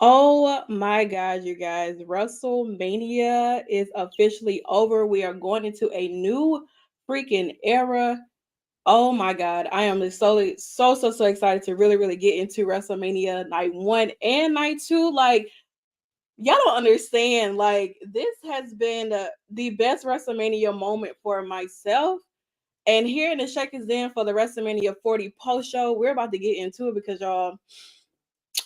Oh my God, you guys. WrestleMania is officially over. We are going into a new freaking era. Oh my God. I am just so excited to really get into WrestleMania night one and night two. Like, y'all don't understand. Like, this has been the best WrestleMania moment for myself. And here in the Shakkas Den for the WrestleMania 40 post show, we're about to get into it because y'all,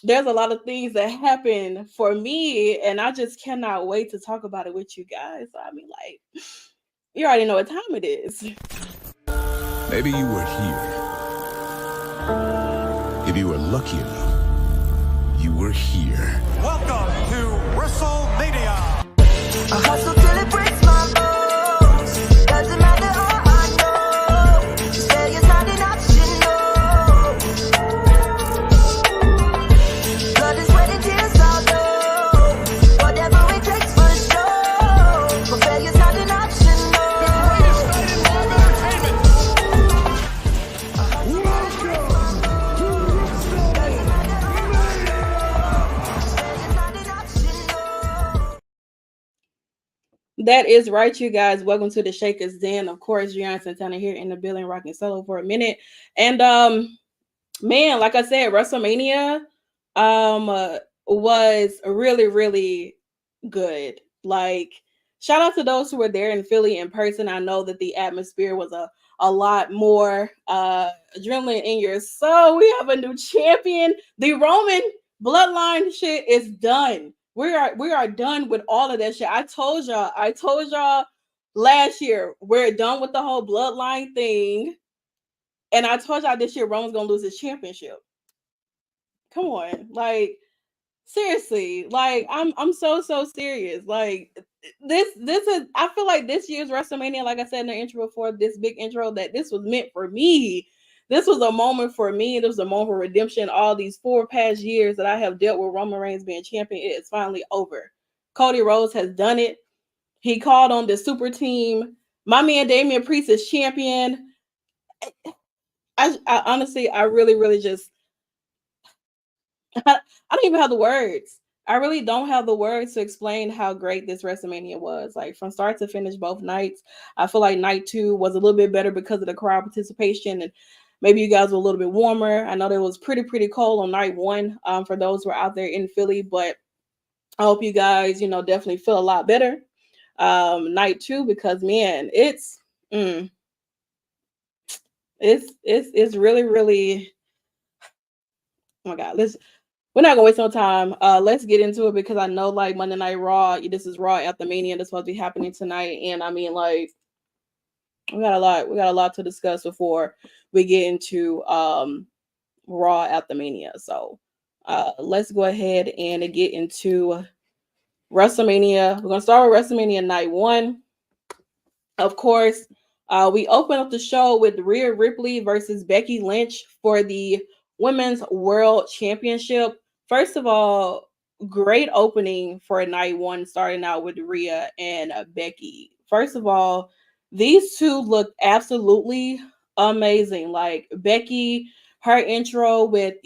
there's a lot of things that happen for me, and I just cannot wait to talk about it with you guys. I mean, like, you already know what time it is. Maybe you were here. If you were lucky enough, you were here. Welcome to WrestleMania. I hustle till it breaks my bones. Doesn't matter how I know. To say it's not an option, no. Blood is sweat and tears, I'll go. Whatever it takes for show. But failure's not an option, no. That is right, you guys. Welcome to the Shakers Den. Of course, Gianna Santana here in the building, rocking solo for a minute. And man, like I said, WrestleMania was really good. Like, shout out to those who were there in Philly in person. I know that the atmosphere was a lot more adrenaline in your soul. We have a new champion. The Roman bloodline shit is done. We are done with all of that shit. I told y'all last year we're done with the whole bloodline thing. And I told y'all this year Roman's gonna lose his championship. Come on. Like, seriously, like I'm so serious. Like, this is, I feel like this year's WrestleMania, like I said in the intro before, this big intro, that this was meant for me. This was a moment for me. This was a moment for redemption. All these 4 past years that I have dealt with Roman Reigns being champion, it is finally over. Cody Rhodes has done it. He called on the super team. My man Damian Priest is champion. I honestly, I really just I don't even have the words. I really don't have the words to explain how great this WrestleMania was. Like, from start to finish, both nights. I feel like night two was a little bit better because of the crowd participation, and maybe you guys were a little bit warmer. I know it was pretty cold on night one, for those who are out there in Philly, but I hope you guys, definitely feel a lot better night two, because man, mm, it's really, oh my God, we're not gonna waste no time. Let's get into it, because I know, like, Monday Night Raw, this is Raw at the Mania that's supposed to be happening tonight, and I mean, like, we got a lot to discuss before we get into Raw at the Mania. So let's go ahead and get into WrestleMania. We're gonna start with WrestleMania night one. Of course, we open up the show with Rhea Ripley versus Becky Lynch for the Women's World Championship. First of all, great opening for night one, starting out with Rhea and Becky. First of all, these two look absolutely amazing. Like, Becky, her intro with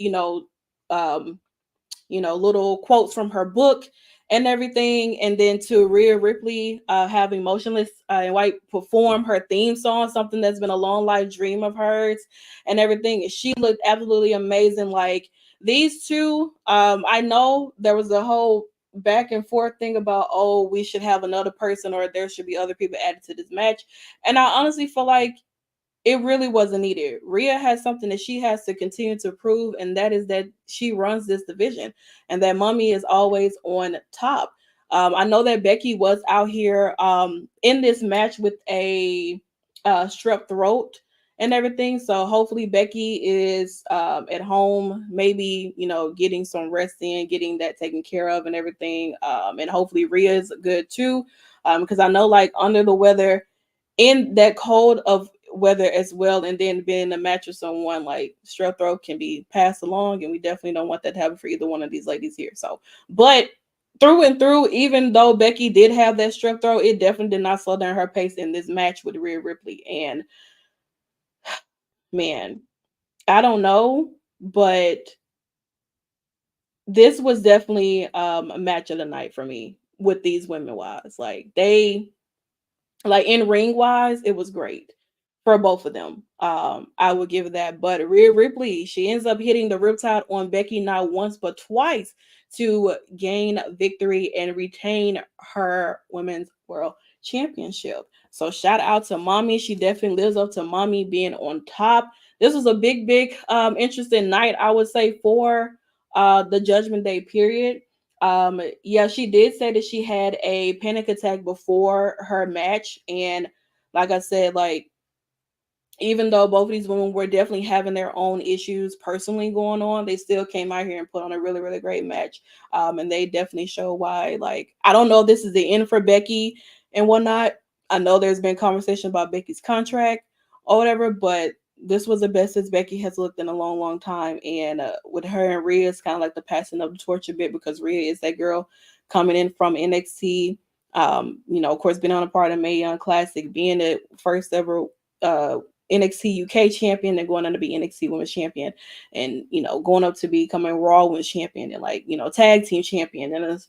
little quotes from her book and everything, and then to Rhea Ripley having Motionless in White perform her theme song, something that's been a long life dream of hers, and everything. She looked absolutely amazing. Like, these two, I know there was a whole back and forth thing about, oh, we should have another person, or there should be other people added to this match, and I honestly feel like it really wasn't needed. Rhea has something that she has to continue to prove, and that is that she runs this division, and that Mommy is always on top. I know that Becky was out here in this match with a strep throat and everything. So hopefully Becky is at home, maybe, getting some rest in, getting that taken care of and everything. And hopefully Rhea is good too, because I know, like, under the weather, in that cold of weather as well, and then being in a match with someone, like, strep throat can be passed along, and we definitely don't want that to happen for either one of these ladies here. So, but through and through, even though Becky did have that strep throat, it definitely did not slow down her pace in this match with Rhea Ripley. And man, I don't know, but this was definitely a match of the night for me with these women wise. Like they like in ring wise, it was great for both of them. I would give it that. But Rhea Ripley, she ends up hitting the Riptide on Becky not once but twice to gain victory and retain her women's world championship. So shout out to mommy. She definitely lives up to mommy being on top. This was a big interesting night, I would say, for the Judgment Day period. Yeah, she did say that she had a panic attack before her match, and like I said, like even though both of these women were definitely having their own issues personally going on, they still came out here and put on a really great match. And they definitely show why. Like, I don't know if this is the end for Becky and whatnot. I know there's been conversation about Becky's contract or whatever, but this was the best as Becky has looked in a long time. And with her and Rhea, it's kind of like the passing of the torch a bit because Rhea is that girl coming in from NXT. Of course, being on a part of Mae Young Classic, being the first ever uh NXT UK champion and going on to be NXT Women's Champion, and going up to becoming Raw Women's Champion and tag team champion and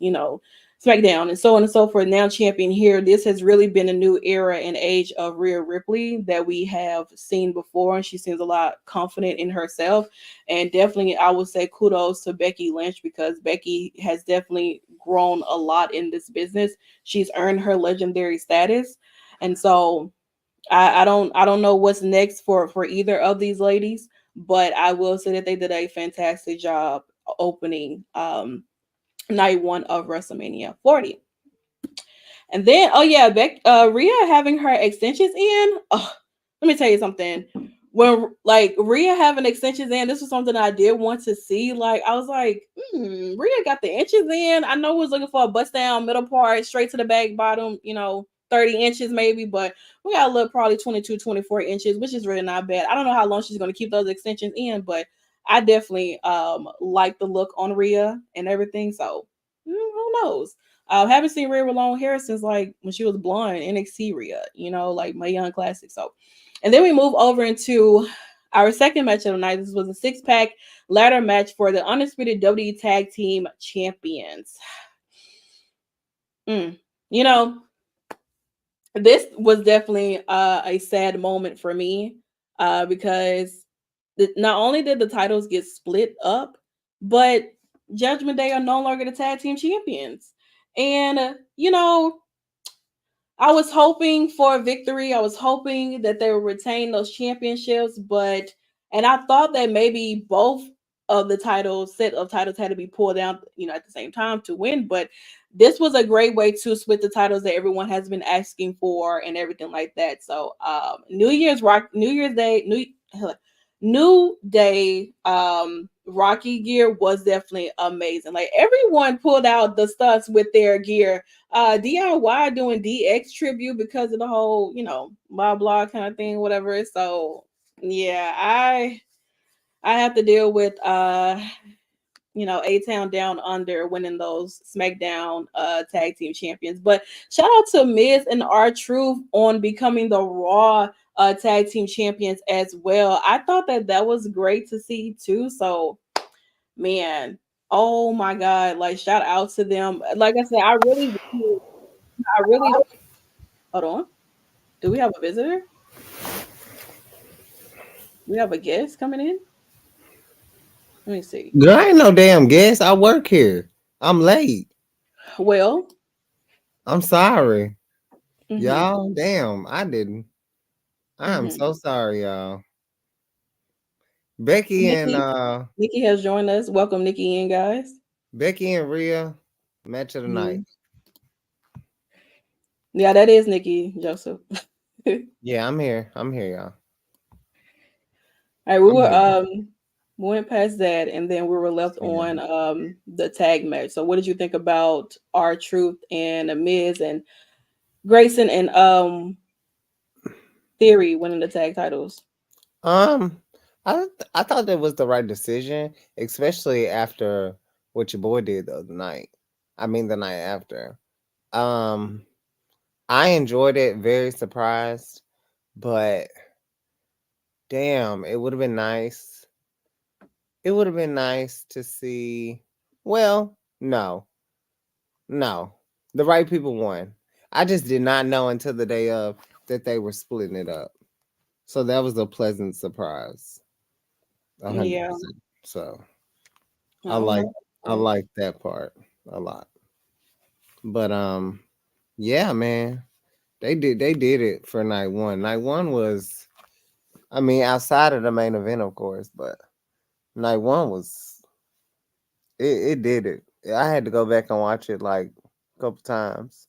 SmackDown and so on and so forth. Now champion here. This has really been a new era and age of Rhea Ripley that we have seen before, and she seems a lot confident in herself. And definitely, I would say kudos to Becky Lynch because Becky has definitely grown a lot in this business. She's earned her legendary status, and so I don't know what's next for either of these ladies, but I will say that they did a fantastic job opening night one of WrestleMania 40. And then, oh yeah, Rhea having her extensions in. Oh, let me tell you something. When like Rhea having extensions in, this was something I did want to see. Like I was like, Rhea got the inches in. I know we was looking for a bust down middle part, straight to the back bottom, 30 inches maybe, but we got a look probably 22, 24 inches, which is really not bad. I don't know how long she's going to keep those extensions in, but I definitely like the look on Rhea and everything. So who knows? Haven't seen Rhea with long hair since like when she was blonde NXT Rhea, like my young classic. So, and then we move over into our second match of the night. This was a 6-pack ladder match for the undisputed WWE Tag Team Champions. Mm. You know, this was definitely a sad moment for me because not only did the titles get split up, but Judgment Day are no longer the tag team champions. And, I was hoping for a victory. I was hoping that they would retain those championships, and I thought that maybe both of the set of titles had to be pulled out, at the same time to win. But this was a great way to split the titles that everyone has been asking for and everything like that. So, New Year's Day, New Day, Rocky gear was definitely amazing. Like everyone pulled out the stuff with their gear. DIY doing DX tribute because of the whole, blah blah kind of thing, whatever. So yeah, I have to deal with A-Town Down Under winning those SmackDown tag team champions. But shout out to Miz and R-Truth on becoming the Raw tag team champions as well. I thought that was great to see too. So man, oh my god, like shout out to them. Like I said, I really hold on. Do we have a visitor? We have a guest coming in? Let me see. Girl, I ain't no damn guest. I work here. I'm late. Well, I'm sorry. mm-hmm, Y'all, damn, I didn't. I am mm-hmm. so sorry, y'all. Becky and Nikki. Nikki has joined us. Welcome Nikki in, guys. Becky and Rhea, match of the night. Mhm. Yeah, that is Nikki Joseph. All Yeah, I'm here. I'm here, y'all. right, I'm here. we went past that and then we were left Yeah. on the tag match. So what did you think about R-Truth and Miz and Grayson and Theory winning the tag titles? Um, I thought that was the right decision, especially after what your boy did the other night. I mean, the night after. Um, I enjoyed it. Very surprised, but damn, it would have been nice. It would have been nice to see. Well, no, no, the right people won. I just did not know until the day of that they were splitting it up. So that was a pleasant surprise. 100%. Yeah, So I I'm like happy I for it. like that part a lot. But yeah, man. They did it for night one. Night one was, I mean, outside of the main event, of course, but night one was, it did it. I had to go back and watch it like a couple times.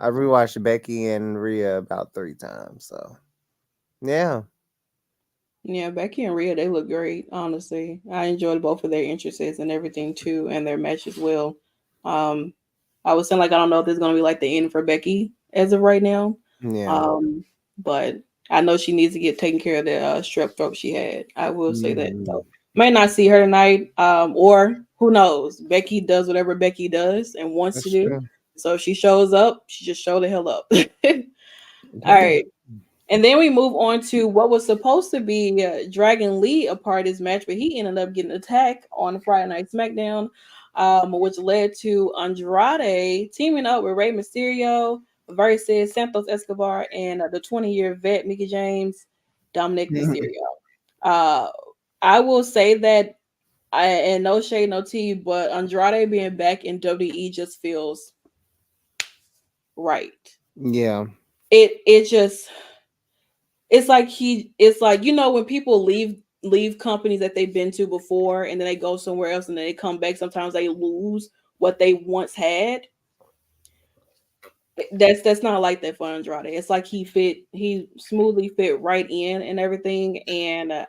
I rewatched Becky and Rhea about 3 times. So yeah. Yeah, Becky and Rhea, they look great. Honestly, I enjoyed both of their entrances and everything too, and their match as well. Um, I was saying like I don't know if this is gonna be like the end for Becky as of right now. Yeah. Um, but I know she needs to get taken care of the strep throat she had. I will say that. Mhm. So may not see her tonight, or who knows? Becky does whatever Becky does and wants to That's do. true. So if she shows up, she just show the hell up. All That part. right. And then we move on to what was supposed to be Dragon Lee a part of this match, but he ended up getting attacked on Friday Night SmackDown, which led to Andrade teaming up with Rey Mysterio versus Santos Escobar and the 20-year vet Mickey James, Dominic Mysterio. Uh, I will say that and no shade, no tea, but Andrade being back in WWE just feels right. Yeah. It just it's like when people leave companies that they've been to before and then they go somewhere else and then they come back, sometimes they lose what they once had. That's not like that for Andrade. It's like he smoothly fit right in and everything, and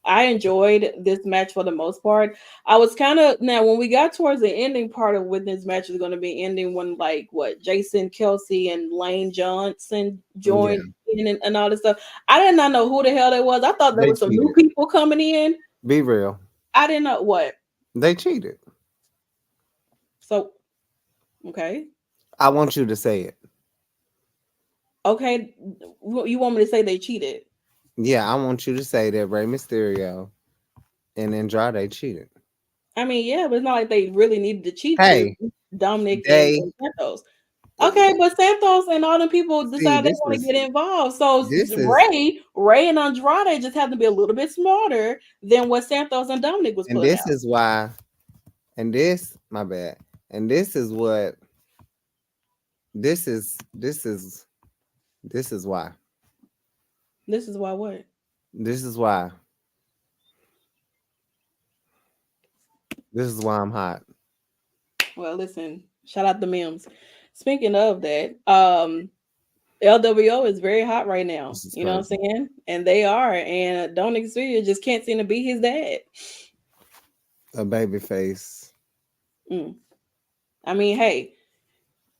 I enjoyed this match for the most part. I was kind of now when we got towards the ending part of when this match is going to be ending, when like what Jason Kelsey and Lane Johnson Yeah. joined in and all this stuff. I did not know who the hell they was. I thought there They was some new cheated. people coming in. Be real. I didn't know what. They cheated. So okay, I want you to say it. okay, you want me to say they cheated? Yeah, I want you to say that Rey Mysterio and Andrade cheated. I mean, yeah, but it's not like they really needed to cheat to Hey, Dominic they and Santos. Okay, but Santos and all the people see decide they this want to is get involved. So this is Ray and Andrade just have to be a little bit smarter than what Santos and Dominic was and putting this out. is why and this my bad. And this is why. This is why what? This is why. This is why I'm hot. Well, listen, shout out the memes. Speaking of that, LWO is very hot right now. This is You know what crazy. I'm saying? And they are, and Dominic Studio just can't seem to be his dad. A baby face. Mm. I mean, hey,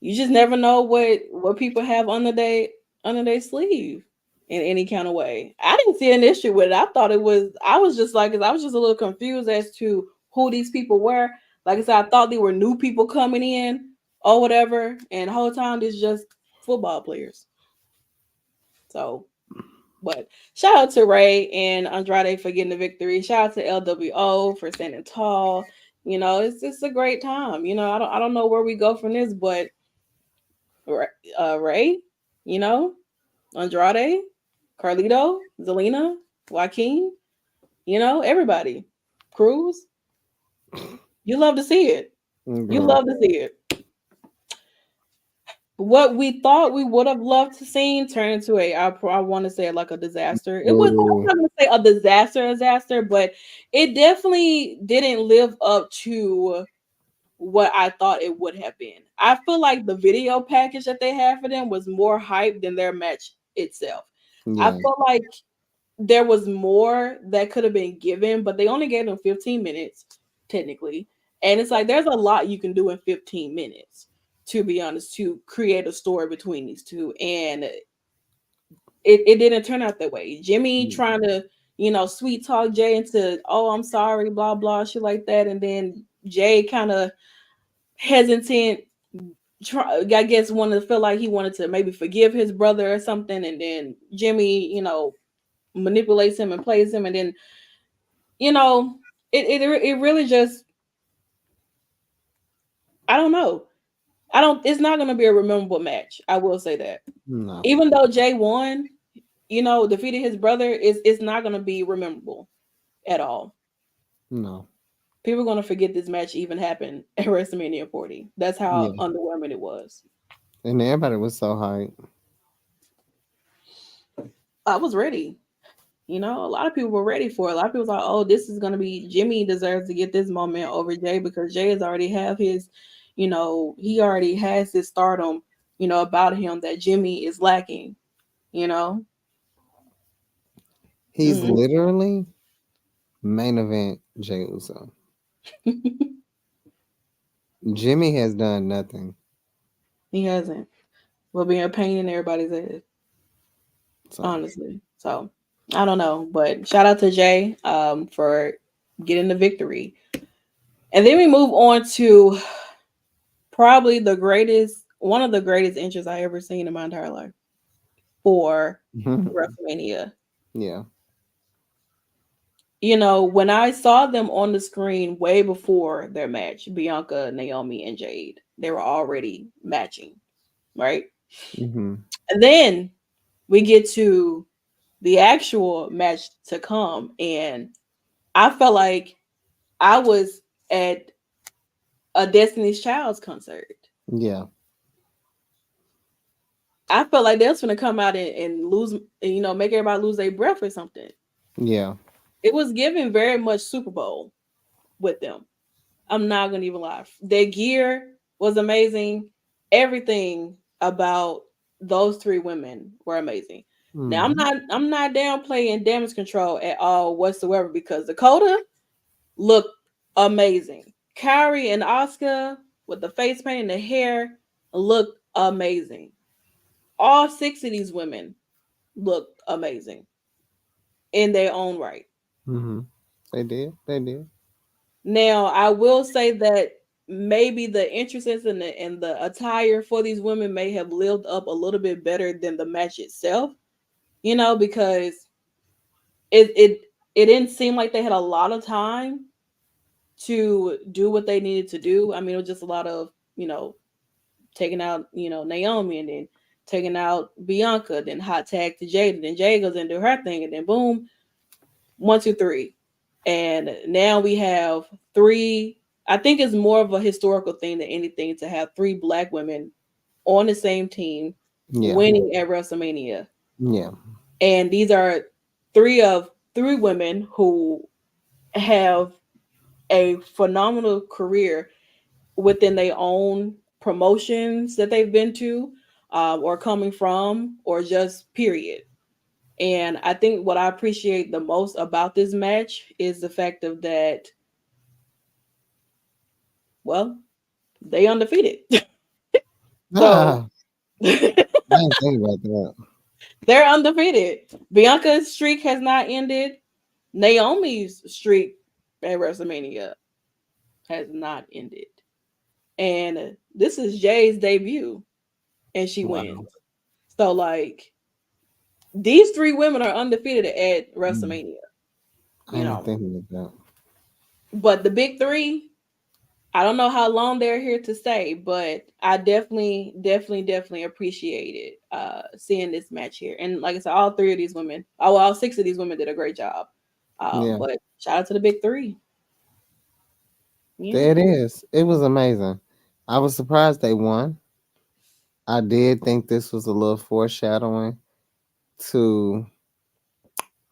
you just never know what people have under their sleeve in any kind of way. I didn't see an issue with it. I thought it was. I was just like, 'cause I was just a little confused as to who these people were. Like I said, I thought they were new people coming in or whatever, and the whole time it's just football players. So, but shout out to Ray and Andrade for getting the victory. Shout out to LWO for standing tall. It's a great time. I don't know where we go from this, but Ray, you know, Andrade, Carlito, Zelina, Joaquin, everybody. Cruz, you love to see it. You Girl. love to see it. What we thought we would have loved to seen turn into I want to say like a disaster. I'm Ooh. not gonna say a disaster, but it definitely didn't live up to what I thought it would have been. I feel like the video package that they had for them was more hype than their match itself. I Yeah. felt like there was more that could have been given, but they only gave them 15 minutes, technically. And it's like there's a lot you can do in 15 minutes, to be honest, to create a story between these two. And it didn't turn out that way. Jimmy Mm. trying to, sweet talk Jay into, oh, I'm sorry, blah, blah, shit like that. And then Jay kind of hesitant, I guess wanted to feel like he wanted to maybe forgive his brother or something, and then Jimmy, manipulates him and plays him, and then you know it really just I don't know. I don't. It's not going to be a memorable match. I will say that. No, Even though Jay won, defeated his brother, it's not going to be memorable at all. no. People are going to forget this match even happened at WrestleMania 40. That's how Yeah. underwhelming it was. And everybody was so hyped. I was ready. A lot of people were ready for it. A lot of people thought, oh, this is going to be Jimmy deserves to get this moment over Jay because Jay has already have his, he already has this stardom, about him that Jimmy is lacking, you know. He's Mm-mm. literally main event Jey Uso. Jimmy has done nothing. He hasn't. Will be a pain in everybody's head, So honestly. So I don't know, but shout out to Jay for getting the victory. And then we move on to probably one of the greatest entries I ever seen in my entire life for WrestleMania. yeah, When I saw them on the screen way before their match, Bianca, Naomi, and Jade, they were already matching, right? hmm And then we get to the actual match to come, and I felt like I was at a Destiny's Child's concert. yeah, I felt like they was gonna come out and lose, make everybody lose their breath or something. yeah, It was giving very much Super Bowl with them. I'm not gonna even lie. Their gear was amazing. Everything about those three women were amazing. Now hmm I'm not downplaying Damage Control at all whatsoever because Dakota looked amazing. Kyrie and Oscar with the face paint and the hair looked amazing. All six of these women looked amazing in their own right. hmm They did. They did. Now, I will say that maybe the entrances and the attire for these women may have lived up a little bit better than the match itself, because it it didn't seem like they had a lot of time to do what they needed to do. I mean, it was just a lot of, taking out, Naomi and then taking out Bianca, then hot tag to Jade, and then Jade goes and do her thing, and then boom, one, two, three. And now we have three. I think it's more of a historical thing than anything to have three black women on the same team Yeah, winning at WrestleMania. yeah, And these are three women who have a phenomenal career within their own promotions that they've been to, or coming from, or just period. And I think what I appreciate the most about this match is the fact of that, well, they undefeated. So ah, they're I didn't think about that. undefeated. Bianca's streak has not ended. Naomi's streak at WrestleMania has not ended. And this is Jay's debut, and she Wow, wins. So, like, these three women are undefeated at Mm, WrestleMania, I you didn't know. think about But the big three, I don't know how long they're here to stay, but I definitely appreciated seeing this match here. And like I said, all three of these women, all six of these women did a great job. that. Yeah, But shout out to the big three. Yeah. there it is. It was amazing. I was surprised they won. I did think this was a little foreshadowing to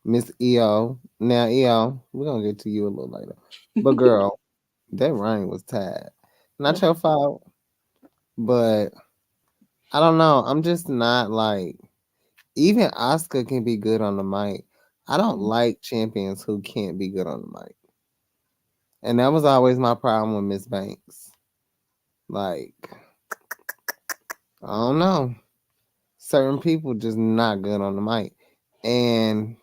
Miss EO. Now, EO, we're gonna get to you a little later. But girl, that ring was tied. Not your fault, but I don't know. I'm just not like even Oscar can be good on the mic. I don't like champions who can't be good on the mic. And that was always my problem with Miss Banks. Like, I don't know. Certain people just not good on the mic. And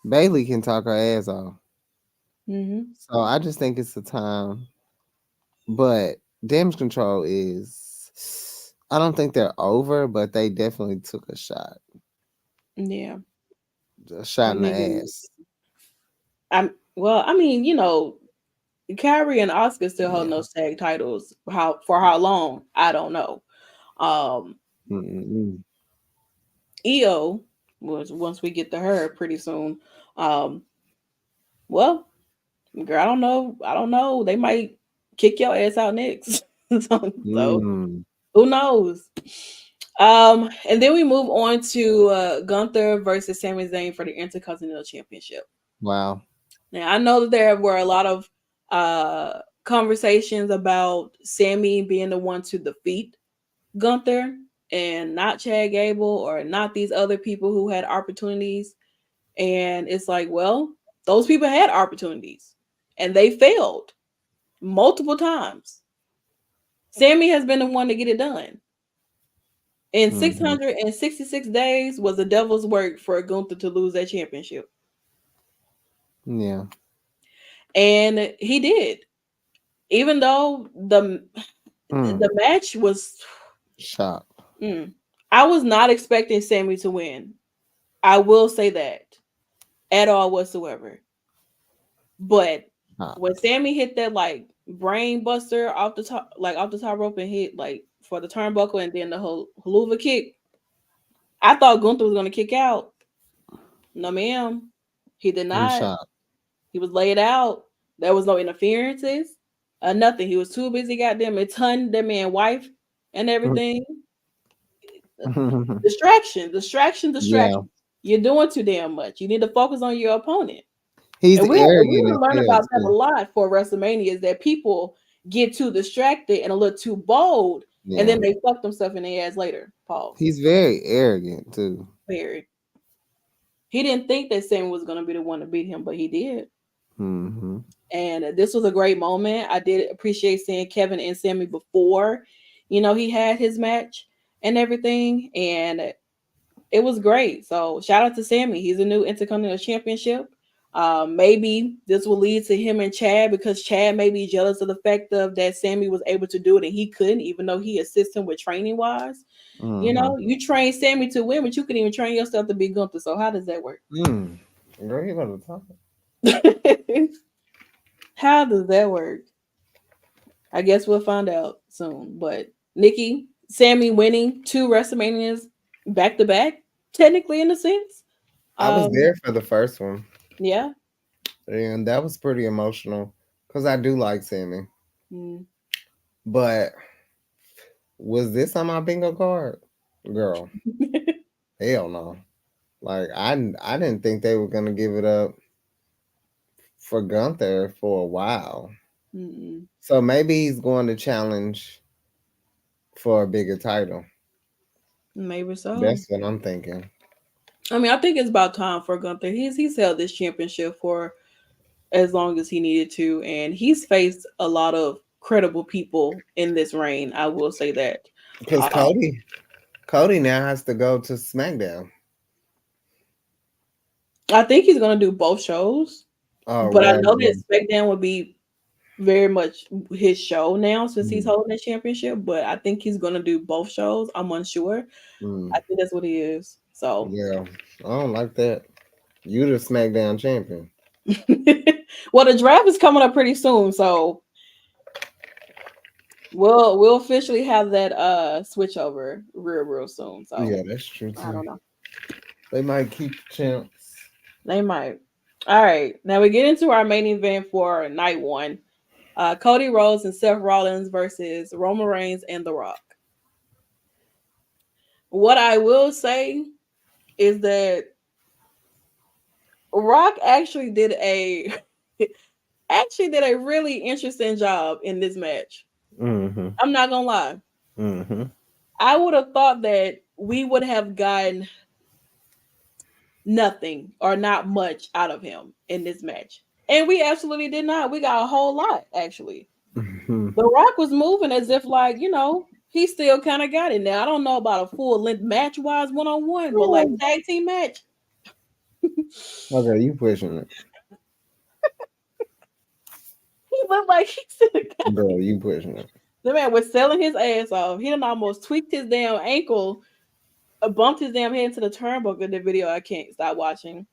Bailey can talk her ass off. Mm-hmm. So I just think it's the time. But damage control is I don't think they're over, but they definitely took Yeah. a I shot in the mean, ass. I mean, Kyrie and Oscar still holding Yeah. those tag titles. How long? I don't know. Um, Mm-mm. EO was once we get to her pretty soon. Um, well, girl, I don't know. I don't know. They might kick your ass out next. So Mm. who knows? And then we move on to Gunther versus Sami Zayn for the Intercontinental Championship. Wow. Now I know that there were a lot of conversations about Sammy being the one to defeat Gunther and not Chad Gable or not these other people who had opportunities. And it's like, well, those people had opportunities and they failed multiple times. Sammy has been the one to get it done. And Hmm. 666 days was the devil's work for Gunther to lose that championship. Yeah. And he did. Even though Mm. the match was Shock. I was not expecting Sammy to win. I will say that at all whatsoever. But when Shock. Sammy hit that like brain buster off the top rope and hit like for the turnbuckle and then the whole haluva kick, I thought Gunther was gonna kick out. No, ma'am. He did I'm not. shocked. He was laid out. There was no interferences. Nothing. He was too busy, goddamn it, ton that man wife and everything. Yeah. Distraction. You're doing too damn much. You need to focus on your opponent. He's And we're arrogant gonna as learn hell about that a too. lot for WrestleMania is that people get too distracted and a little too bold, and Yeah. then they fuck themselves in the ass later. Pause. He's very arrogant too. Very. He didn't think that Sammy was gonna be the one to beat him, but he did. Hmm. And this was a great moment. I did appreciate seeing Kevin and Sammy before, he had his match and everything, and it was great. So shout out to Sammy. He's a new Intercontinental Championship. Maybe this will lead to him and Chad because Chad may be jealous of the fact of that Sammy was able to do it and he couldn't, even though he assists him with training wise. Hmm. You train Sammy to win, but you can even train yourself to be Gunther. So how does that work? Mm. Girl, you gonna talk? How does that work? I guess we'll find out soon. But Nikki, Sammy winning 2 WrestleManias back to back, technically in a sense. I was Um, there for the first one, yeah. and that was pretty emotional because I do like Sammy. Mm. But was this on my bingo card, girl? Hell no. Like I didn't think they were gonna give it up for Gunther for a while. Mm-mm. So maybe he's going to challenge for a bigger title. Maybe so. That's what I'm thinking. I mean, I think it's about time for Gunther. He's held this championship for as long as he needed to, and he's faced a lot of credible people in this reign. I will say that. Because Uh, Cody now has to go to SmackDown. I think he's gonna do both shows, Oh, but I rather know that than SmackDown would be very much his show now since he's mm, holding the championship. But I think he's gonna do both shows. I'm unsure. mm, I think that's what he is. So, yeah, I don't like that. You the SmackDown champion. well, the draft is coming up pretty soon, so we'll officially have that switch over real soon. So Yeah, that's true I too. don't know. They might keep the champs. They might. All right. Now we get into our main event for night one. Cody Rhodes and Seth Rollins versus Roman Reigns and The Rock. What I will say is that Rock actually did a really interesting job in this match. Mm-hmm. I'm not gonna lie. Mm-hmm. I would have thought that we would have gotten nothing or not much out of him in this match. And we absolutely did not. We got a whole lot, actually. Mm-hmm. The Rock was moving as if, like, he still kind of got it. Now, I don't know about a full length match wise one on one, but like tag team match, Okay, you pushing it, he looked like he still got girl. You pushing it. the man was selling his ass off. He done almost tweaked his damn ankle, bumped his damn head into the turnbuckle in the video I can't stop watching.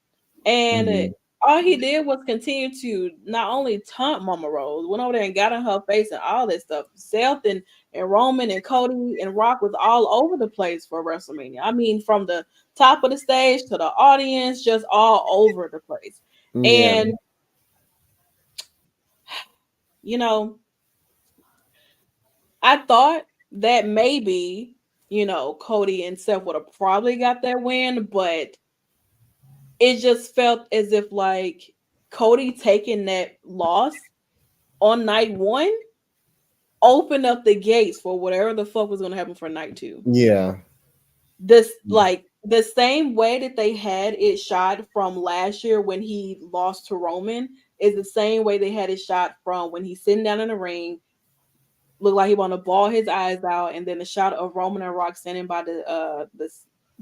And Mm-hmm. all he did was continue to not only taunt Mama Rose, went over there and got in her face and all that stuff. Seth and Roman and Cody and Rock was all over the place for WrestleMania. I mean, from the top of the stage to the audience, just all over the place. Yeah, And you know, I thought that maybe, Cody and Seth would have probably got that win, but it just felt as if like Cody taking that loss on night one opened up the gates for whatever the fuck was gonna happen for night two. yeah, This like the same way that they had it shot from last year when he lost to Roman is the same way they had it shot from when he's sitting down in the ring, looked like he want to ball his eyes out, and then the shot of Roman and Rock standing by the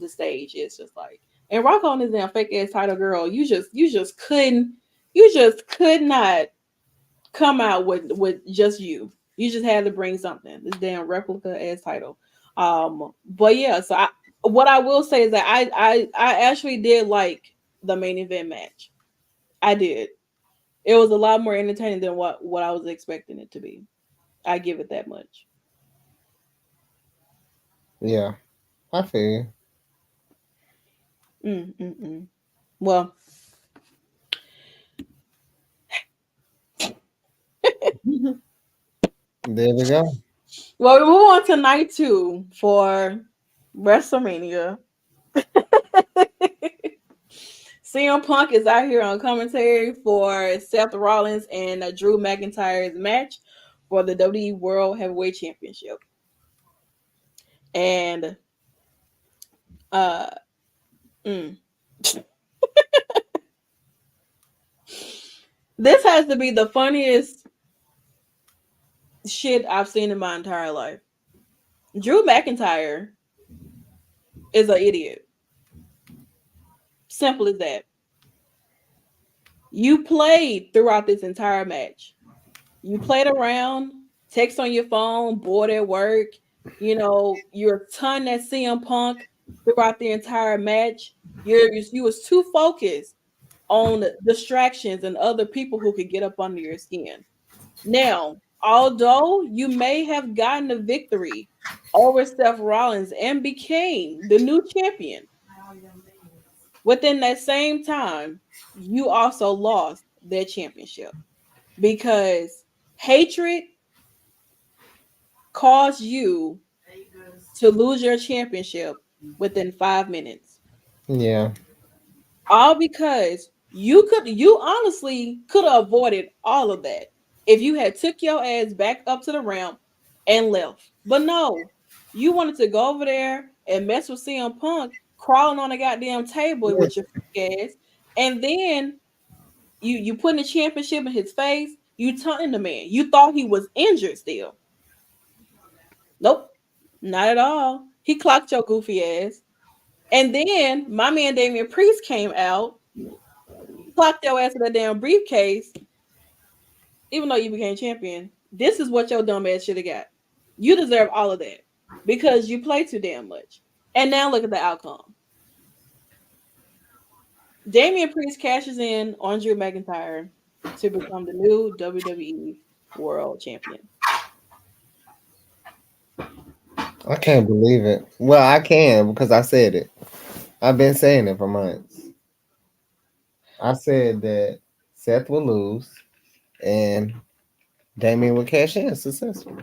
stage. It's just like, and Rock on his damn fake ass title, girl. You just could not come out with just you. You just had to bring something. This damn replica ass title. But yeah, so what I will say is that I actually did like the main event match. I did. It was a lot more entertaining than what I was expecting it to be. I give it that much. yeah. I feel Mm-mm-mm. Well, you. There we go. well, we move on to night two for WrestleMania. CM Punk is out here on commentary for Seth Rollins and Drew McIntyre's match for the WWE World Heavyweight Championship. And uh mm, this has to be the funniest shit I've seen in my entire life. Drew McIntyre is an idiot. Simple as that. You played throughout this entire match. You played around, text on your phone, bored at work. You're ton at CM Punk throughout the entire match. You was too focused on distractions and other people who could get up under your skin. Now, although you may have gotten a victory over Seth Rollins and became the new champion, within that same time, you also lost that championship because hatred caused you to lose your championship within 5 minutes. Yeah, All because you honestly could have avoided all of that if you had took your ass back up to the ramp and left. But no, you wanted to go over there and mess with CM Punk, crawling on a goddamn table with your ass, and then you putting the championship in his face. You taunting the man. You thought he was injured still. Nope, not at all. He clocked your goofy ass. And then my man Damian Priest came out, clocked your ass in that damn briefcase, even though you became champion. This is what your dumb ass should have got. You deserve all of that because you play too damn much. And now look at the outcome. Damian Priest cashes in on Drew McIntyre to become the new WWE World Champion. I can't believe it. Well, I can because I said it. I've been saying it for months. I said that Seth will lose and Damien will cash in successful.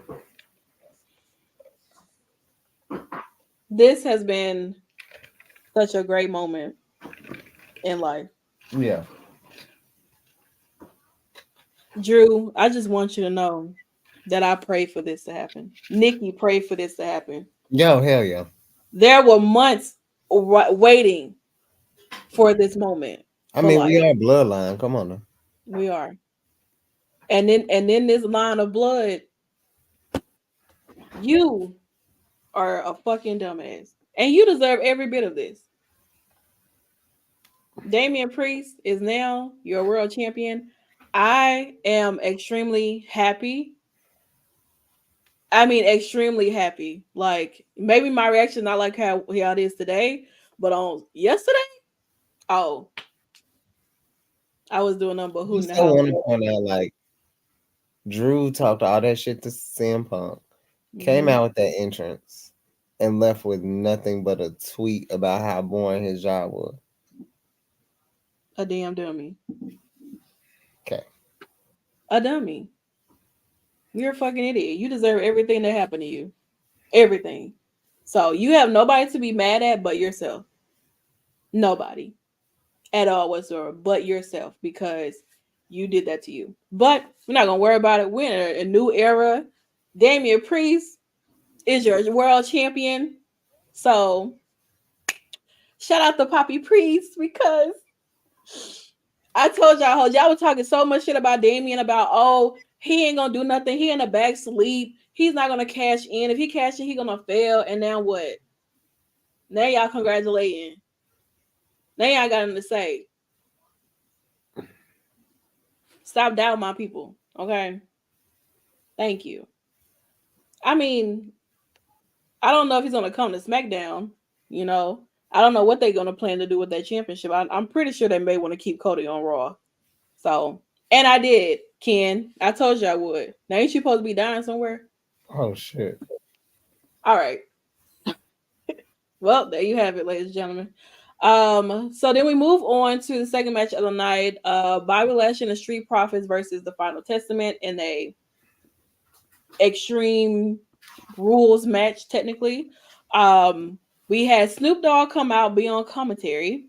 This has been such a great moment in life. Yeah. Drew, I just want you to know that I pray for this to happen. Nikki prayed for this to happen. Yo, hell yeah. There were months waiting for this moment. I For mean, life. we are bloodline. Come on now. We are. And then this line of blood, you are a fucking dumbass. And you deserve every bit of this. Damian Priest is now your world champion. I am extremely happy. I mean, extremely happy. Like, maybe my reaction not like how it is today, but on yesterday, oh, I was doing nothing but I hooting the still house. want to point out, like, Drew talked all that shit to CM Punk, came Mm-hmm. out with that entrance, and left with nothing but a tweet about how boring his job was. A damn dummy. Okay. A dummy. You're a fucking idiot. You deserve everything that happened to you. Everything. So you have nobody to be mad at but yourself. Nobody at all whatsoever but yourself because you did that to you. But we're not gonna worry about it. We're in a new era. Damian Priest is your world champion. So shout out to Poppy Priest because I told y'all were talking so much shit about Damian about he ain't gonna do nothing. He in the back sleep. He's not gonna cash in. If he cash in, he gonna fail. And now what? Now y'all congratulating. Now y'all got nothing to say. Stop doubting my people. Okay. Thank you. I mean, I don't know if he's gonna come to SmackDown. You know, I don't know what they're gonna plan to do with that championship. I'm pretty sure they may want to keep Cody on Raw. So, and I did, Ken. I told you I would. Now ain't you supposed to be dying somewhere? Oh shit. All right. Well, there you have it, ladies and gentlemen. So then we move on to the second match of the night. Bobby Lashley and the Street Profits versus the Final Testament in a extreme rules match, technically. We had Snoop Dogg come out, be on commentary.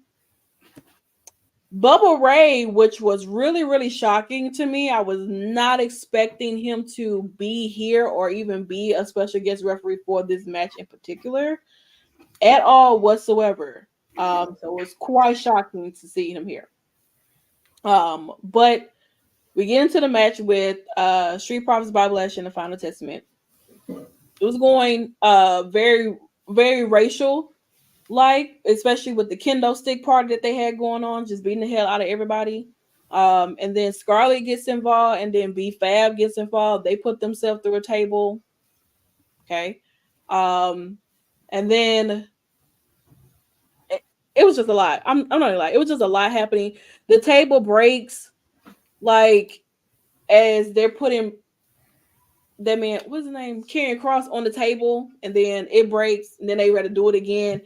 Bubba Ray, which was really, really shocking to me. I was not expecting him to be here or even be a special guest referee for this match in particular at all whatsoever. So it was quite shocking to see him here. But we get into the match with Street Profits, Bible Lash, and the Final Testament. It was going very, very racial, like, especially with the kendo stick party that they had going on, just beating the hell out of everybody. And then Scarlett gets involved, and then B Fab gets involved. They put themselves through a table. Okay. And then it was just a lot. I'm not gonna lie. It was just a lot happening. The table breaks, like, as they're putting that man, what's his name, Karrion Cross on the table, and then it breaks, and then they ready to do it again.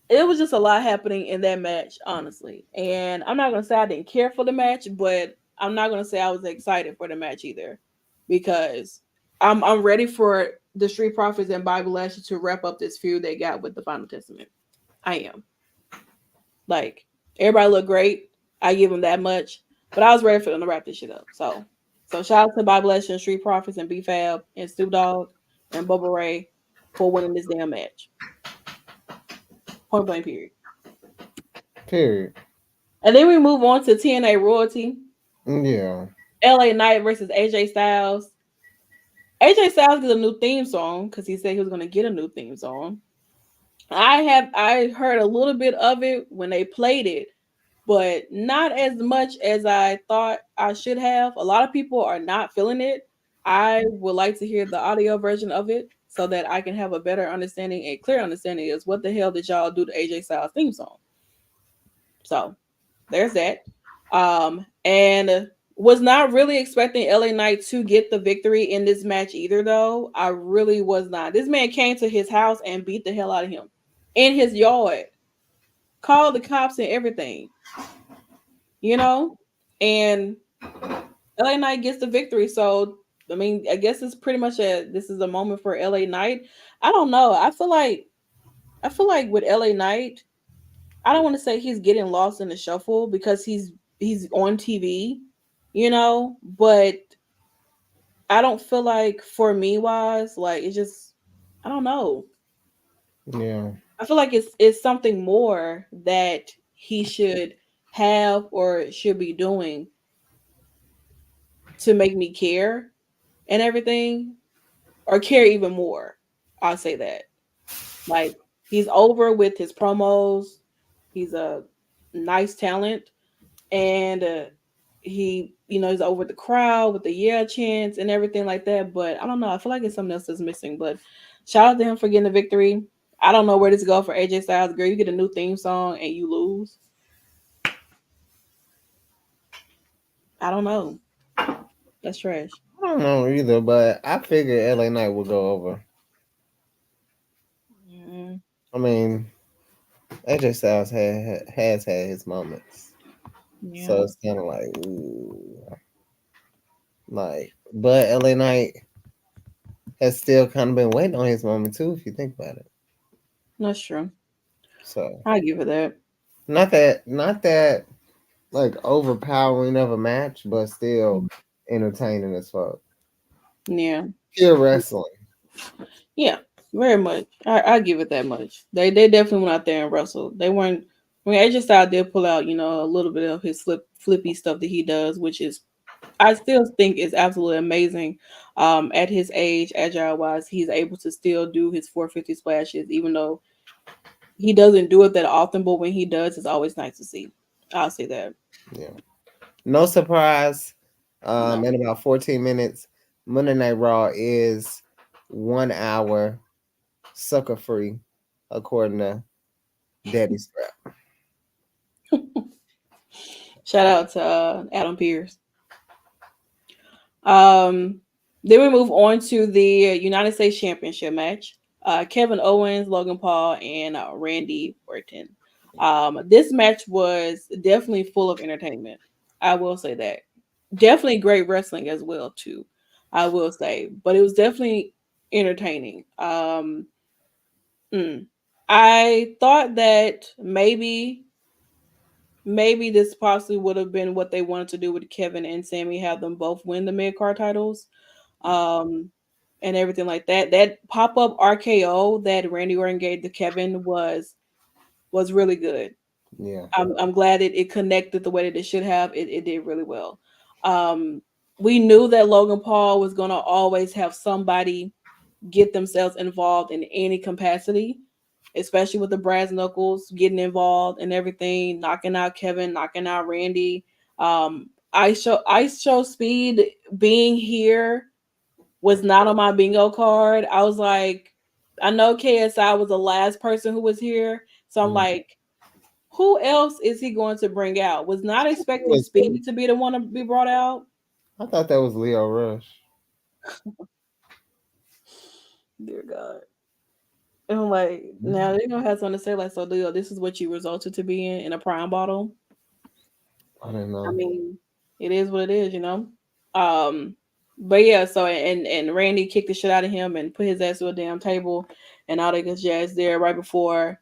It was just a lot happening in that match, honestly. And I'm not gonna say I didn't care for the match, but I'm not gonna say I was excited for the match either, because I'm ready for the Street Profits and Bible Lashley to wrap up this feud they got with the Final Testament. I am. Like, everybody looked great. I give them that much. But I was ready for them to wrap this shit up. So shout out to Bob Leslie and Street Profits and B Fab and Stu Dog and Bubba Ray for winning this damn match. Point blank period. Period. And then we move on to TNA Royalty. Yeah. LA Knight versus AJ Styles. AJ Styles gets a new theme song because he said he was gonna get a new theme song. I heard a little bit of it when they played it, but not as much as I thought I should have. A lot of people are not feeling it. I would like to hear the audio version of it so that I can have a better understanding, a clear understanding is what the hell did y'all do to AJ Styles theme song. So there's that. And was not really expecting LA Knight to get the victory in this match either, though. I really was not. This man came to his house and beat the hell out of him in his yard, called the cops and everything, you know? And LA Knight gets the victory. So, I mean, I guess it's pretty much this is a moment for LA Knight. I don't know. I feel like with LA Knight, I don't want to say he's getting lost in the shuffle because he's on TV, but I don't feel like for me wise, like it's just I don't know. Yeah. I feel like it's something more that he should have or should be doing to make me care and everything, or care even more. I'll say that. Like, he's over with his promos. He's a nice talent, and he's over the crowd with the yeah chants and everything like that. But I don't know. I feel like it's something else that's missing. But shout out to him for getting the victory. I don't know where this go for AJ Styles. Girl, you get a new theme song and you lose. I don't know. That's trash. I don't know either, but I figured LA Knight would go over. Mm, I mean, AJ Styles has had his moments, so yeah, it's kind of like, ooh, like, but LA Knight has still kind of been waiting on his moment too, if you think about it. that's true. So I give it that. not that like overpowering of a match, but still entertaining as fuck. Yeah, Pure wrestling. yeah, very much. I give it that much. They definitely went out there and wrestled. They weren't. I mean, AJ Styles did pull out, a little bit of his flippy stuff that he does, which is I still think is absolutely amazing. At his age, agile wise, he's able to still do his 450 splashes, even though he doesn't do it that often. But when he does, it's always nice to see. I'll say that. Yeah. No surprise. No, In about 14 minutes, Monday Night Raw is 1 hour sucker free, according to Daddy Scrap. shout out to Adam Pierce. Um, then we move on to the United States Championship match. Kevin Owens, Logan Paul, and Randy Orton. This match was definitely full of entertainment. I will say that. Definitely great wrestling as well too. I will say, but it was definitely entertaining. Mm. I thought that maybe this possibly would have been what they wanted to do with Kevin and Sammy, have them both win the mid card titles, um, and everything like that. That pop up RKO that Randy Orton gave to Kevin was really good. Yeah. I'm glad it connected the way that it should have. It did really well. Um, we knew that Logan Paul was gonna always have somebody get themselves involved in any capacity, especially with the brass knuckles getting involved and everything, knocking out Kevin, knocking out Randy. Ice show speed being here was not on my bingo card. I was like, I know KSI was the last person who was here, so I'm Mm. like, who else is he going to bring out? Was not expecting Was- Speed to be the one to be brought out. I thought that was Leo Rush. Dear God. And I'm like, now they're gonna have something to say like, so Leo, this is what you resulted to be in a prime bottle. I didn't I know. mean, it is what it is. Um, but yeah, so and Randy kicked the shit out of him and put his ass to a damn table and all that good jazz there right before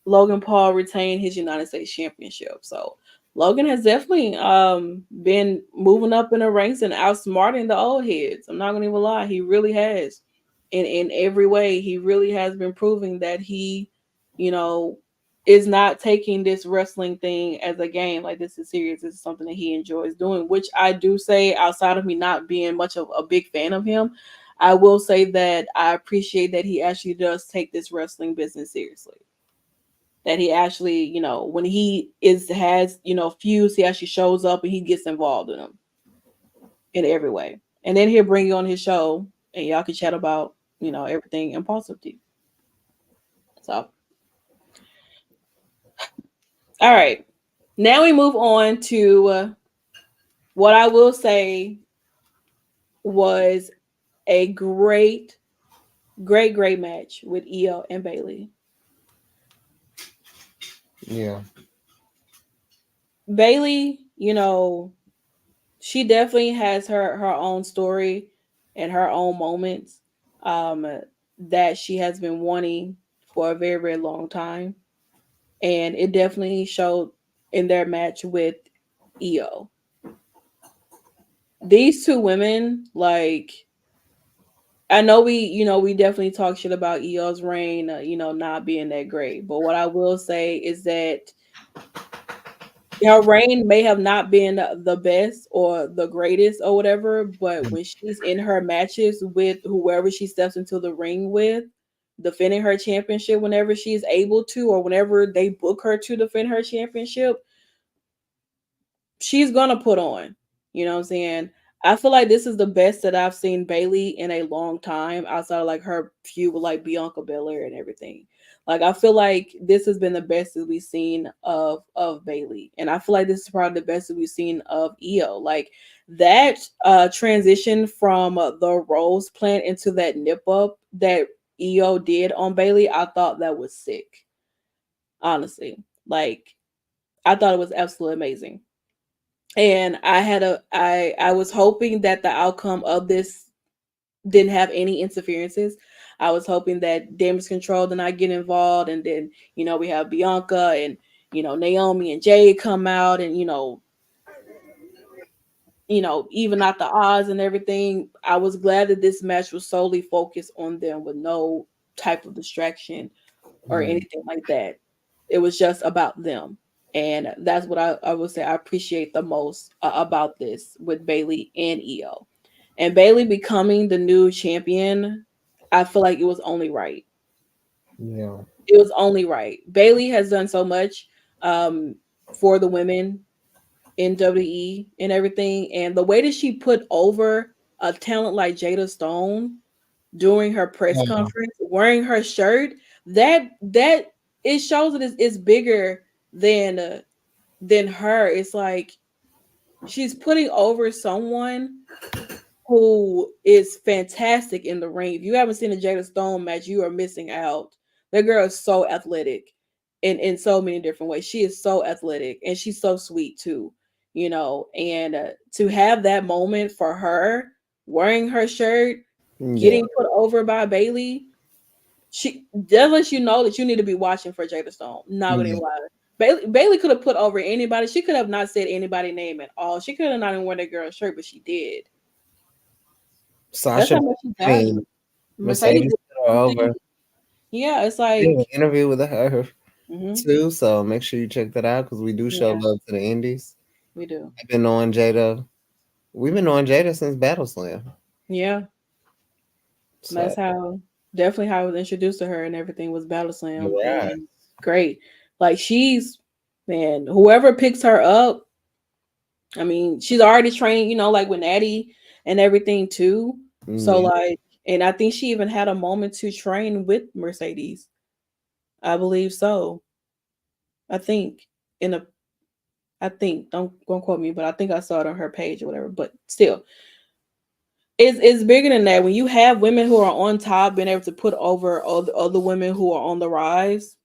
Logan Paul retained his United States Championship. So Logan has definitely been moving up in the ranks and outsmarting the old heads. I'm not gonna even lie, he really has. In every way, he really has been proving that he, you know, is not taking this wrestling thing as a game. Like this is serious. This is something that he enjoys doing, which I do say outside of me not being much of a big fan of him. I will say that I appreciate that he actually does take this wrestling business seriously, that he actually, when he has, feuds, he actually shows up and he gets involved in them in every way. And then he'll bring you on his show and y'all can chat about, everything impulsivity. So, all right. Now we move on to what I will say was a great, great, great match with Io and Bailey. Yeah. Bailey, she definitely has her own story and her own moments um that she has been wanting for a very very long time, and it definitely showed in their match with Io. These two women, like, I know we definitely talk shit about Io's reign, not being that great, but what I will say is that her reign may have not been the best or the greatest or whatever, but when she's in her matches with whoever she steps into the ring with, defending her championship whenever she's able to, or whenever they book her to defend her championship, she's gonna put on. You know what I'm saying? I feel like this is the best that I've seen Bailey in a long time, outside of like her feud with like Bianca Belair and everything. Like I feel like this has been the best that we've seen of Bailey, and I feel like this is probably the best that we've seen of Io. Like that transition from the rose plant into that nip up that Io did on Bailey, I thought that was sick. Honestly, like I thought it was absolutely amazing, and I was hoping that the outcome of this didn't have any interferences. I was hoping that Damage Control did not get involved, and then we have Bianca and Naomi and Jade come out, and even out the odds and everything. I was glad that this match was solely focused on them with no type of distraction or anything like that. It was just about them. And that's what I would say I appreciate the most about this with Bailey and Io. And Bailey becoming the new champion, I feel like it was only right. Yeah. It was only right. Bailey has done so much for the women in WWE and everything. And the way that she put over a talent like Jada Stone during her press Yeah. conference, wearing her shirt, that it shows that it's bigger than her. It's like she's putting over someone who is fantastic in the ring. If you haven't seen a Jada Stone match, you are missing out. That girl is so athletic in so many different ways. She is so athletic and she's so sweet too, and to have that moment for her wearing her shirt, Yeah. getting put over by Bailey, she that lets you know that you need to be watching for Jada Stone. Not gonna Yeah. even lie. Bailey could have put over anybody. She could have not said anybody's name at all. She could have not even worn that girl's shirt, but she did. That's Sasha, how much she I valued. mean, Mercedes, Mercedes put her over. yeah, it's Did an like, interview with her mhm, too, so make sure you check that out because we do show yeah, love to the indies. we do. I've been knowing Jada. We've been knowing Jada since Battle Slam. Yeah, So that's how definitely how I was introduced to her and everything was Battle you're Slam, right. and great. Like she's man, whoever picks her up, I mean, she's already trained, like with Natty and everything too. So Yeah. like, and I think she even had a moment to train with Mercedes. I believe so. I think in a I think don't quote me, but I think I saw it on her page or whatever. But still, it's bigger than that. When you have women who are on top, being able to put over other women who are on the rise,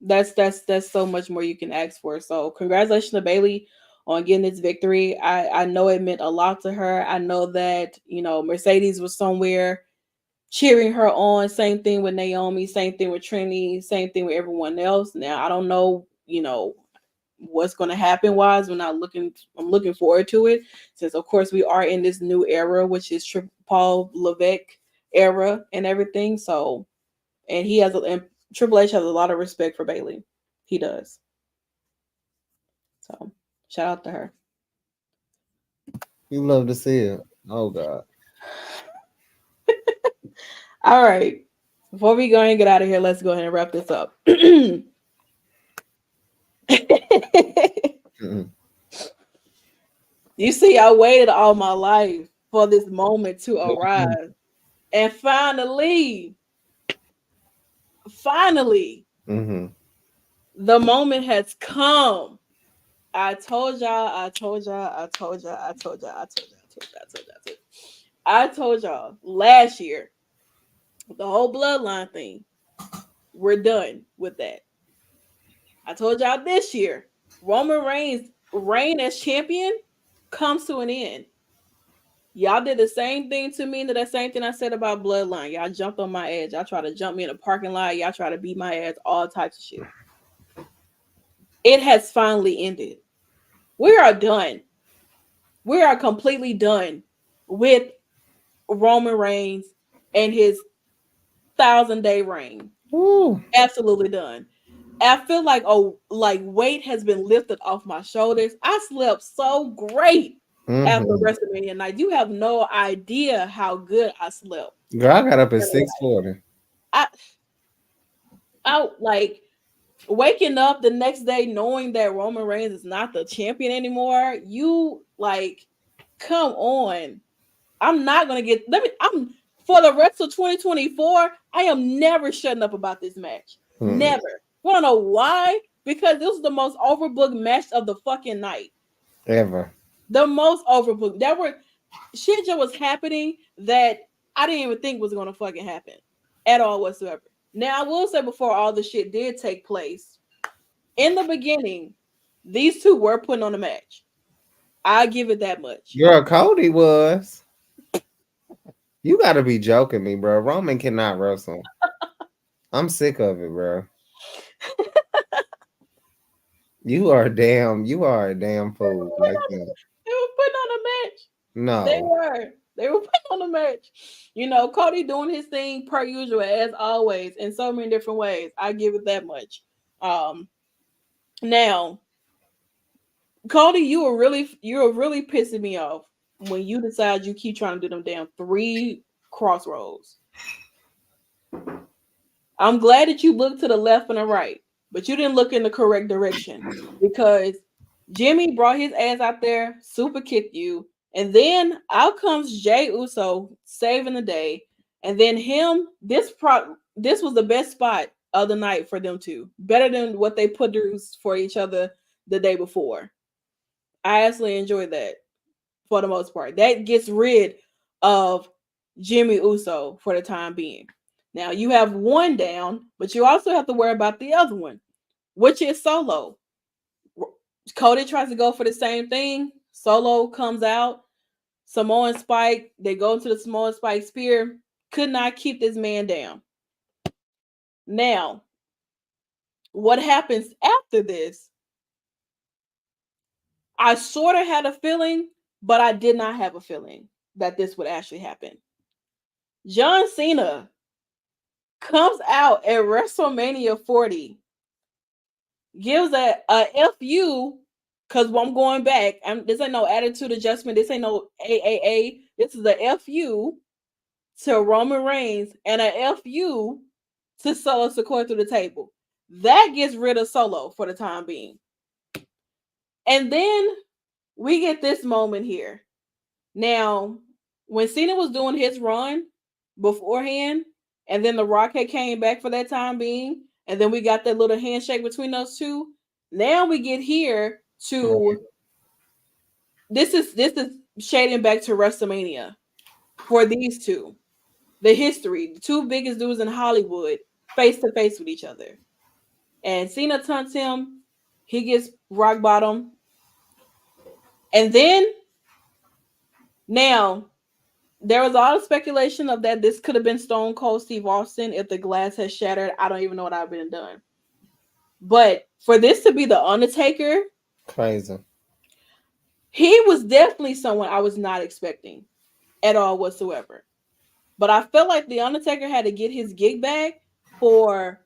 that's so much more you can ask for. So congratulations to Bailey on getting this victory. I know it meant a lot to her. I know that Mercedes was somewhere cheering her on. Same thing with Naomi. Same thing with Trini. Same thing with everyone else. Now I don't know. What's going to happen wise. I'm looking forward to it, since of course we are in this new era, which is Paul Levesque era and everything. So, and and Triple H has a lot of respect for Bailey. He does. So shout out to her. You love to see it. Oh God. All right, before we go and get out of here, let's go ahead and wrap this up. Mm-mm. You see, I waited all my life for this moment to arrive, and finally, Mm-hmm. the moment has come. I told y'all, I told y'all, I told y'all, I told y'all, I told y'all, I told y'all, I told y'all, I told y'all last year, the whole bloodline thing, we're done with that. I told y'all this year, Roman Reigns' reign as champion comes to an end. Y'all did the same thing to me, the same thing I said about bloodline. Y'all jumped on my edge. Y'all try to jump me in a parking lot. Y'all try to beat my ass, all types of shit. It has finally ended. We are done. We are completely done with Roman Reigns and his 1,000-day reign. Woo. Absolutely done. I feel like weight has been lifted off my shoulders. I slept so great after Mm-hmm. WrestleMania night. You have no idea how good I slept. Girl, I got up at 6:40. I I like waking up the next day knowing that Roman Reigns is not the champion anymore. You like, come on. I'm not gonna get. for the rest of 2024, I am never shutting up about this match. Never. Want to know why? Because this was the most overbooked match of the fucking night. Ever. The most overbooked. There were shit that was happening that I didn't even think was going to fucking happen at all whatsoever. Now, I will say before all the shit did take place, in the beginning, these two were putting on a match. I give it that much. Girl, Cody was. You gotta be joking me, bro. Roman cannot wrestle. I'm sick of it, bro. You are a damn fool like that. They were putting on a match. They No. were. They were putting on a match. You know, Cody doing his thing per usual as always in so many different ways. I give it that much. Now, Cody, you were really pissing me off when you decide you keep trying to do them damn 3 crossroads. I'm glad that you looked to the left and the right, but you didn't look in the correct direction because Jimmy brought his ass out there, super kicked you, and then out comes Jay Uso saving the day, and then him. This was the best spot of the night for them two, better than what they produced for each other the day before. I actually enjoyed that for the most part. That gets rid of Jimmy Uso for the time being. Now you have one down, but you also have to worry about the other one, which is Solo. Cody tries to go for the same thing. Solo comes out. Samoan Spike. They go into the Samoan Spike spear. Could not keep this man down. Now, what happens after this? I sort of had a feeling, but I did not have a feeling that this would actually happen. John Cena comes out at WrestleMania 40, gives a FU, because I'm going back. This ain't no attitude adjustment. This ain't no AAA. This is a FU to Roman Reigns and a FU to Solo Sikoa through the table. That gets rid of Solo for the time being. And then we get this moment here. Now, when Cena was doing his run beforehand, and then The Rock had came back for that time being, and then we got that little handshake between those two. Now we get here to this is shading back to WrestleMania for these two. The history, the two biggest dudes in Hollywood, face to face with each other. And Cena taunts him, he gets rock bottom. And then now there was a lot of speculation of that this could have been Stone Cold Steve Austin if the glass had shattered. I don't even know what I've been done. But for this to be the Undertaker, Crazy. he was definitely someone I was not expecting at all whatsoever. But I felt like the Undertaker had to get his gig back for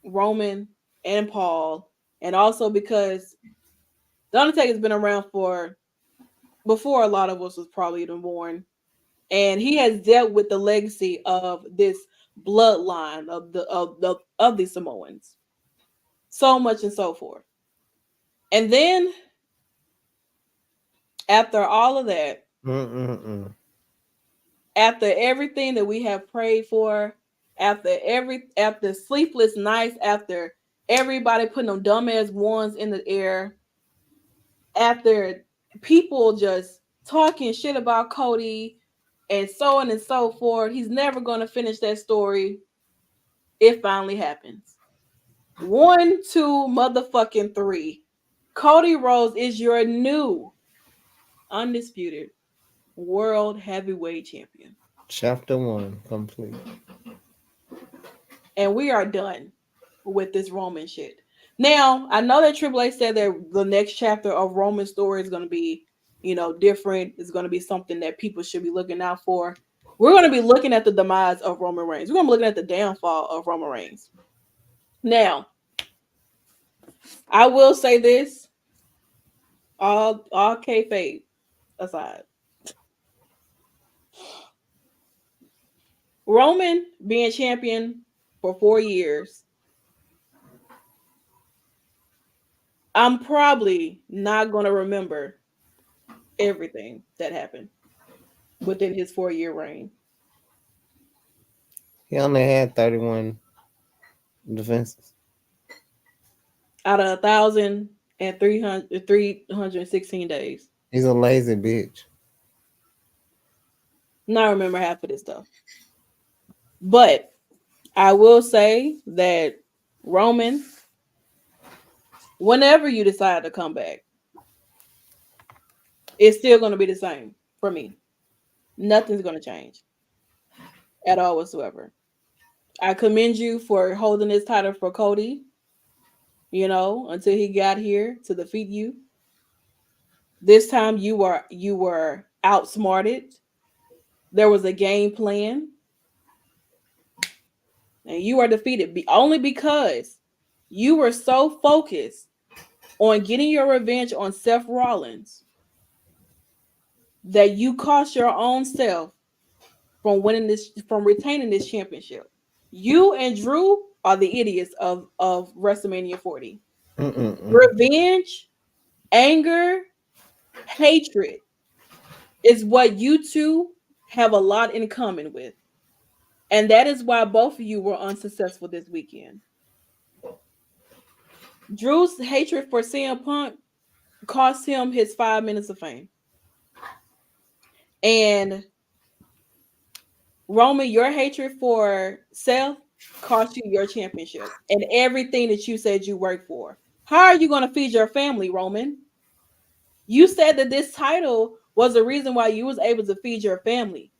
Roman and Paul, and also because the Undertaker's been around for before a lot of us was probably even born, and he has dealt with the legacy of this bloodline of the Samoans, so much and so forth. And then after all of that, after everything that we have prayed for, after sleepless nights, after everybody putting them dumbass ones in the air, after people just talking shit about Cody and so on and so forth, he's never going to finish that story. It finally happens. 1, 2, motherfucking 3. Cody Rhodes is your new undisputed world heavyweight champion. Chapter 1 complete. And we are done with this Roman shit. Now, I know that Triple H said that the next chapter of Roman's story is going to be, different. It's going to be something that people should be looking out for. We're going to be looking at the demise of Roman Reigns. We're going to be looking at the downfall of Roman Reigns. Now, I will say this, all kayfabe aside. Roman being champion for 4 years, I'm probably not going to remember everything that happened within his 4-year reign. He only had 31 defenses. Out of 1,316 days. He's a lazy bitch. Not remember half of this stuff. But I will say that Roman, whenever you decide to come back, it's still going to be the same for me. Nothing's going to change at all whatsoever. I commend you for holding this title for Cody, until he got here to defeat you. This time you were outsmarted. There was a game plan. And you are defeated only because you were so focused on getting your revenge on Seth Rollins that you cost your own self from retaining this championship. You and Drew are the idiots of WrestleMania 40. Revenge, anger, hatred is what you two have a lot in common with. And that is why both of you were unsuccessful this weekend. Drew's hatred for CM Punk cost him his 5 minutes of fame. And Roman, your hatred for Seth cost you your championship and everything that you said you worked for. How are you going to feed your family, Roman? You said that this title was the reason why you was able to feed your family.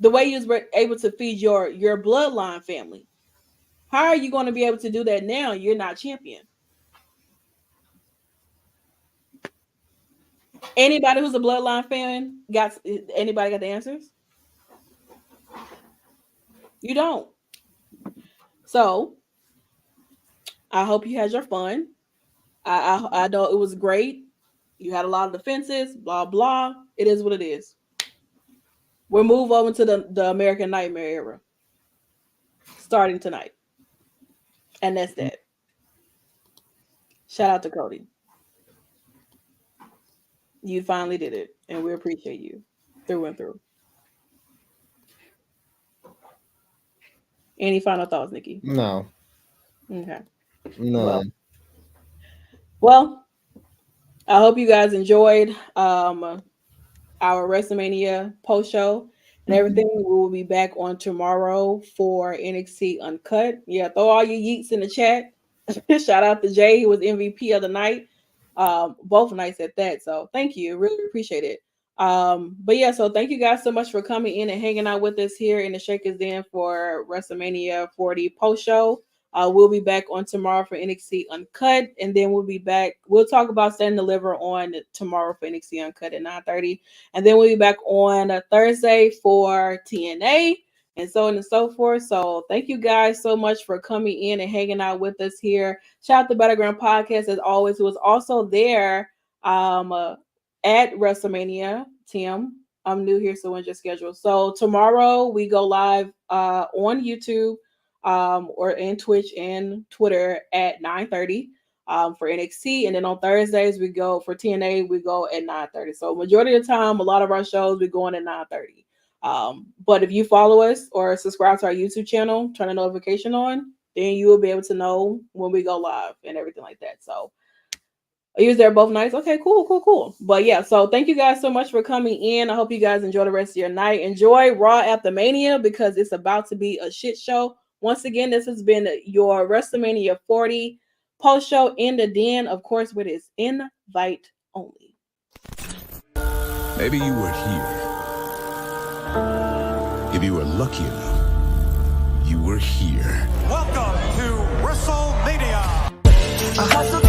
The way you was able to feed your bloodline family. How are you going to be able to do that now? You're not champion. Anybody who's a bloodline fan anybody got the answers? You don't. So I hope you had your fun. I know it was great. You had a lot of defenses, blah, blah. It is what it is. We'll move over to the American Nightmare era. Starting tonight. And that's that. Shout out to Cody. You finally did it. And we appreciate you through and through. Any final thoughts, Nikki? No. Okay. No. Well, I hope you guys enjoyed our WrestleMania post show and everything. We will be back on tomorrow for NXT Uncut. Yeah, throw all your yeets in the chat. Shout out to Jay, who was MVP of the night. Both nights at that. So thank you. Really appreciate it. But yeah, so thank you guys so much for coming in and hanging out with us here in the Shakkas Den for WrestleMania 40 post show. We'll be back on tomorrow for NXT Uncut, and then we'll be back. We'll talk about Stand and Deliver on tomorrow for NXT Uncut at 9:30, and then we'll be back on Thursday for TNA, and so on and so forth. So thank you guys so much for coming in and hanging out with us here. Shout out to Battleground Podcast as always, who was also there at WrestleMania. Tim, I'm new here, so when's your schedule? So tomorrow we go live on YouTube. Or in Twitch and Twitter at 9:30 for NXT, and then on Thursdays we go for TNA. We go at 9:30. So majority of the time, a lot of our shows we going at 9:30. But if you follow us or subscribe to our YouTube channel, turn the notification on, then you will be able to know when we go live and everything like that. So I use there both nights. Okay, cool. But yeah, so thank you guys so much for coming in. I hope you guys enjoy the rest of your night. Enjoy Raw after Mania because it's about to be a shit show. Once again, this has been your WrestleMania 40 post show in the den, of course, with its invite only. Maybe you were here. If you were lucky enough, you were here. Welcome to WrestleMania. I hustle